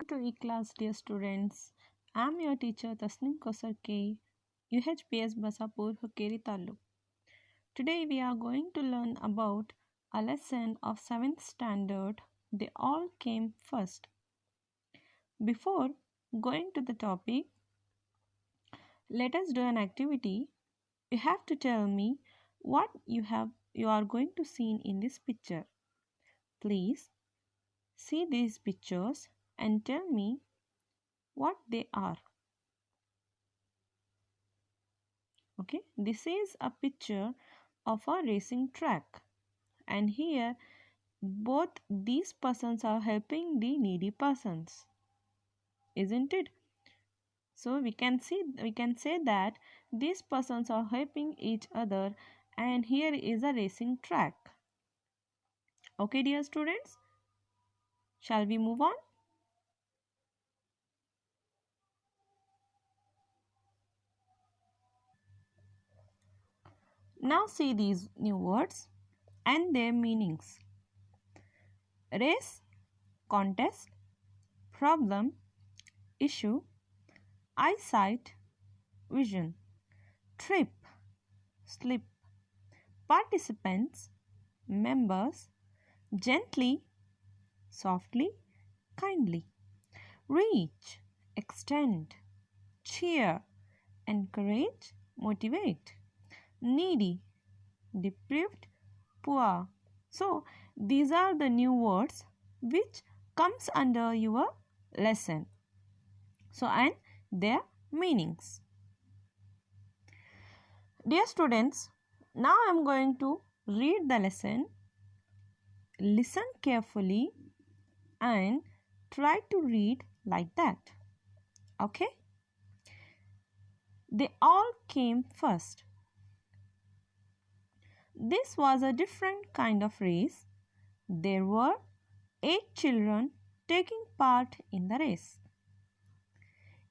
to E-Class, dear students. I am your teacher Tasnim Kosar K, UHPS Basapur, Hukeri Taluk. Today we are going to learn about a lesson of 7th standard. They all came first. Before going to the topic, let us do an activity. You have to tell me what you are going to see in this picture. Please see these pictures and tell me what they are. Okay, this is a picture of a racing track, and here both these persons are helping the needy persons, isn't it? So we can say that these persons are helping each other, and here is a racing track. Okay, dear students, shall we move on? Now see these new words and their meanings. Race, contest, problem, issue, eyesight, vision, trip, slip, participants, members, gently, softly, kindly, reach, extend, cheer, encourage, motivate, needy, deprived, poor. So these are the new words which comes under your lesson. So and their meanings. Dear students, now I am going to read the lesson. Listen carefully and try to read like that. Okay? They all came first. This was a different kind of race. There were 8 children taking part in the race.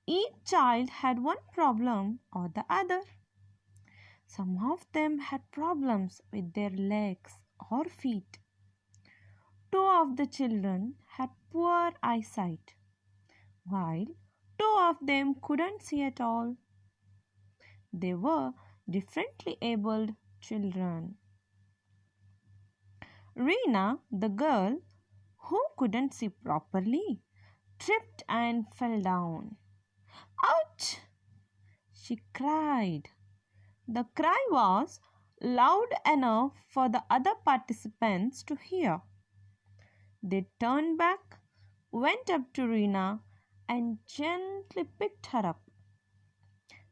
Each child had one problem or the other. Some of them had problems with their legs or feet. 2 of the children had poor eyesight, while 2 of them couldn't see at all. They were differently abled children. Reena, the girl who couldn't see properly, tripped and fell down. Ouch! She cried. The cry was loud enough for the other participants to hear. They turned back, went up to Reena, and gently picked her up.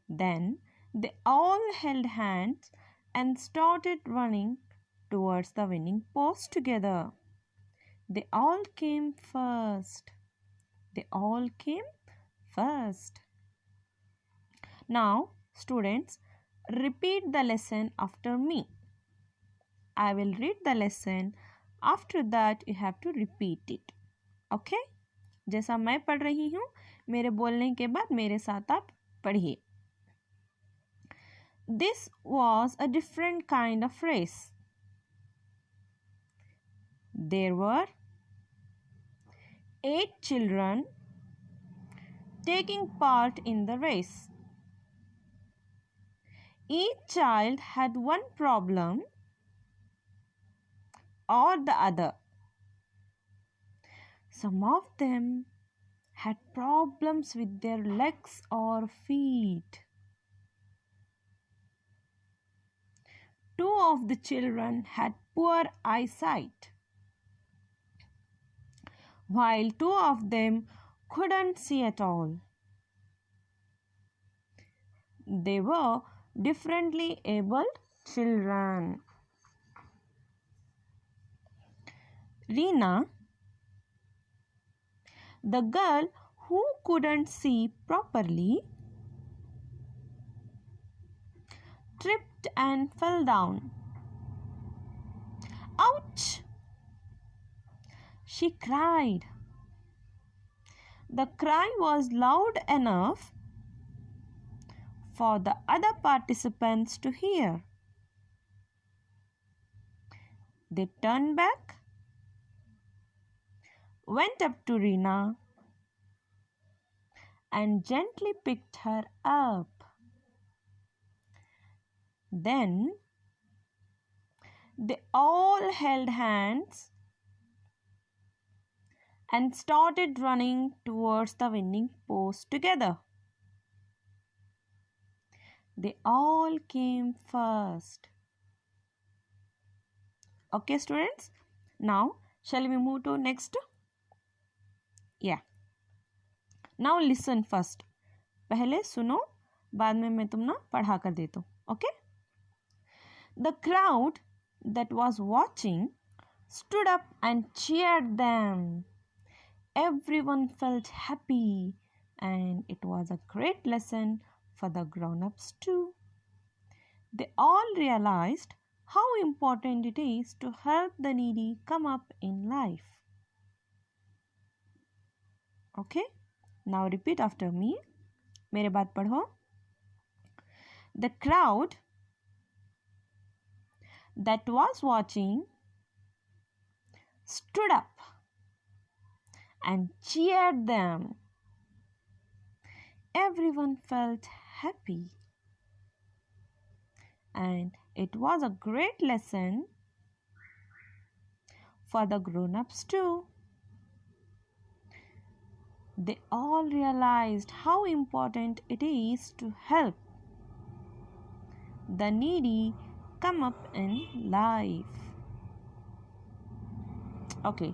Then they all held hands and started running towards the winning post together. They all came first. They all came first. Now, students, repeat the lesson after me. I will read the lesson. After that, you have to repeat it. Okay? जैसा मैं पढ़ रही हूँ, मेरे बोलने के बाद मेरे साथ आप पढ़िए. This was a different kind of race. There were 8 children taking part in the race. Each child had one problem or the other. Some of them had problems with their legs or feet. 2 of the children had poor eyesight, while 2 of them couldn't see at all. They were differently abled children. Reena, the girl who couldn't see properly, tripped and fell down. Ouch! She cried. The cry was loud enough for the other participants to hear. They turned back, went up to Reena, and gently picked her up. Then they all held hands and started running towards the winning post together. They all came first. Okay, students. Now, shall we move to next? Yeah. Now listen first. पहले सुनो, बाद में मैं तुम ना पढ़ा कर देता हूँ. Okay? The crowd that was watching stood up and cheered them. Everyone felt happy, and it was a great lesson for the grown-ups too. They all realized how important it is to help the needy come up in life. Okay? Now repeat after me. मेरे बाद पढ़ो. The crowd that was watching stood up and cheered them. Everyone felt happy, and it was a great lesson for the grown-ups too. They all realized how important it is to help the needy come up in life. Okay,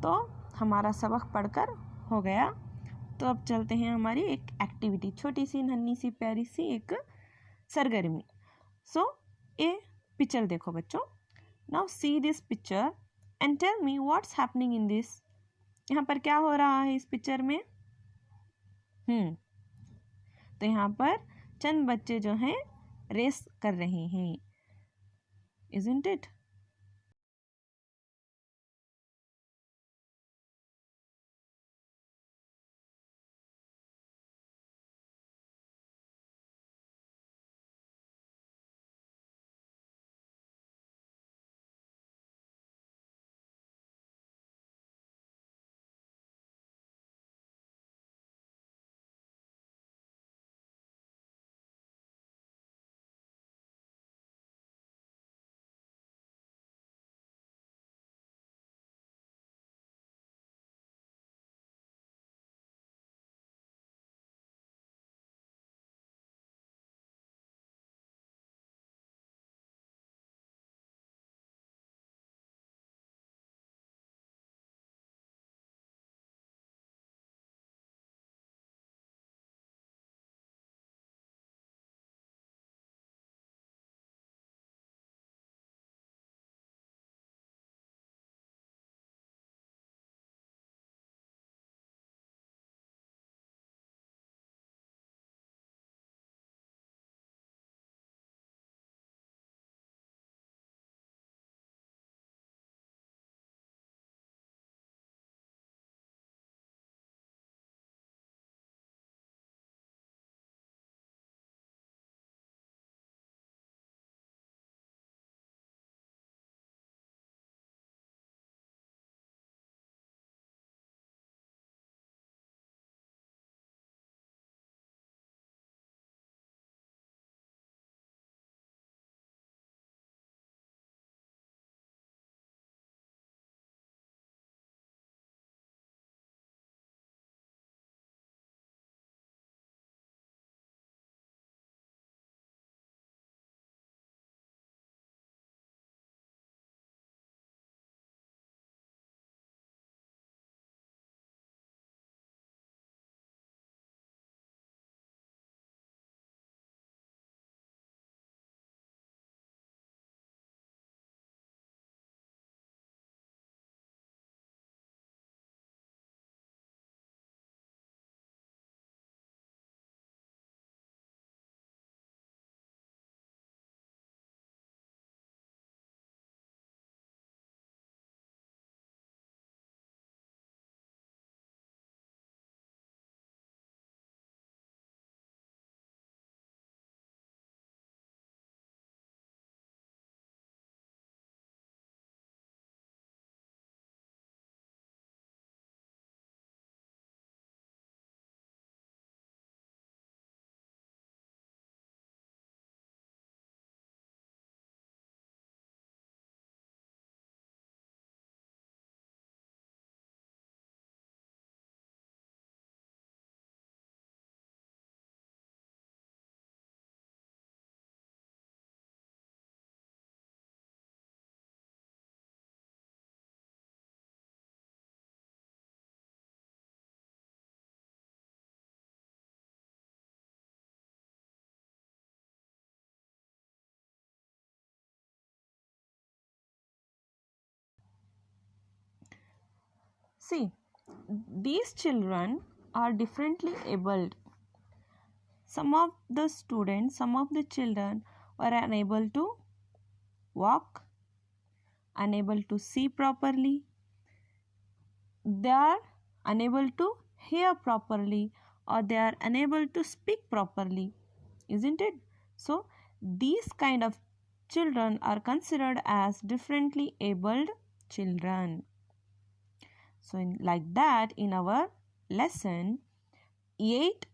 तो हमारा सबक पढ़कर हो गया. तो अब चलते हैं हमारी एक एक्टिविटी, छोटी सी नन्ही सी प्यारी सी एक सरगर्मी. सो ए पिक्चर देखो बच्चों. Now see this picture and tell me what's happening in this. यहाँ पर क्या हो रहा है इस पिक्चर में? तो यहाँ पर चंद बच्चे जो हैं रेस कर रहे हैं. Isn't it? See, these children are differently abled. Some of the students, some of the children were unable to walk, unable to see properly. They are unable to hear properly, or they are unable to speak properly, isn't it? So these kind of children are considered as differently abled children. So like that, in our lesson, 8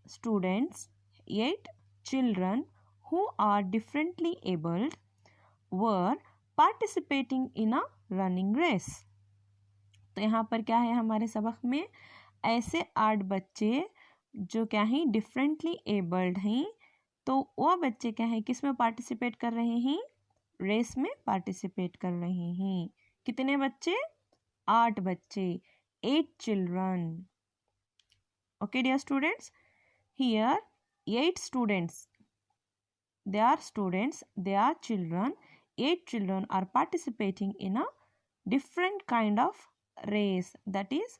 children who are differently abled were participating in a running race. तो यहाँ पर क्या है हमारे सबक में, ऐसे 8 बच्चे जो क्या हैं डिफरेंटली एबल्ड हैं, तो वो बच्चे क्या हैं किस में पार्टिसिपेट कर रहे हैं, रेस में पार्टिसिपेट कर रहे हैं. कितने बच्चे, 8 बच्चे, 8 children. Okay dear students, here 8 students, they are children. 8 children are participating in a different kind of race, that is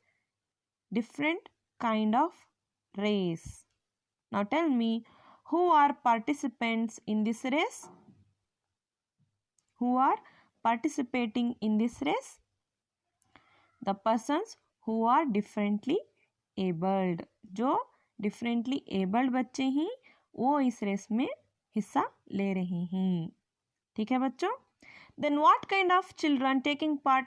different kind of race. Now tell me, who are participants in this race? Who are participating in this race? The persons who are differently abled. जो differently abled बच्चे हैं वो इस race में हिस्सा ले रहे हैं. ठीक है बच्चों? Then what kind of children taking part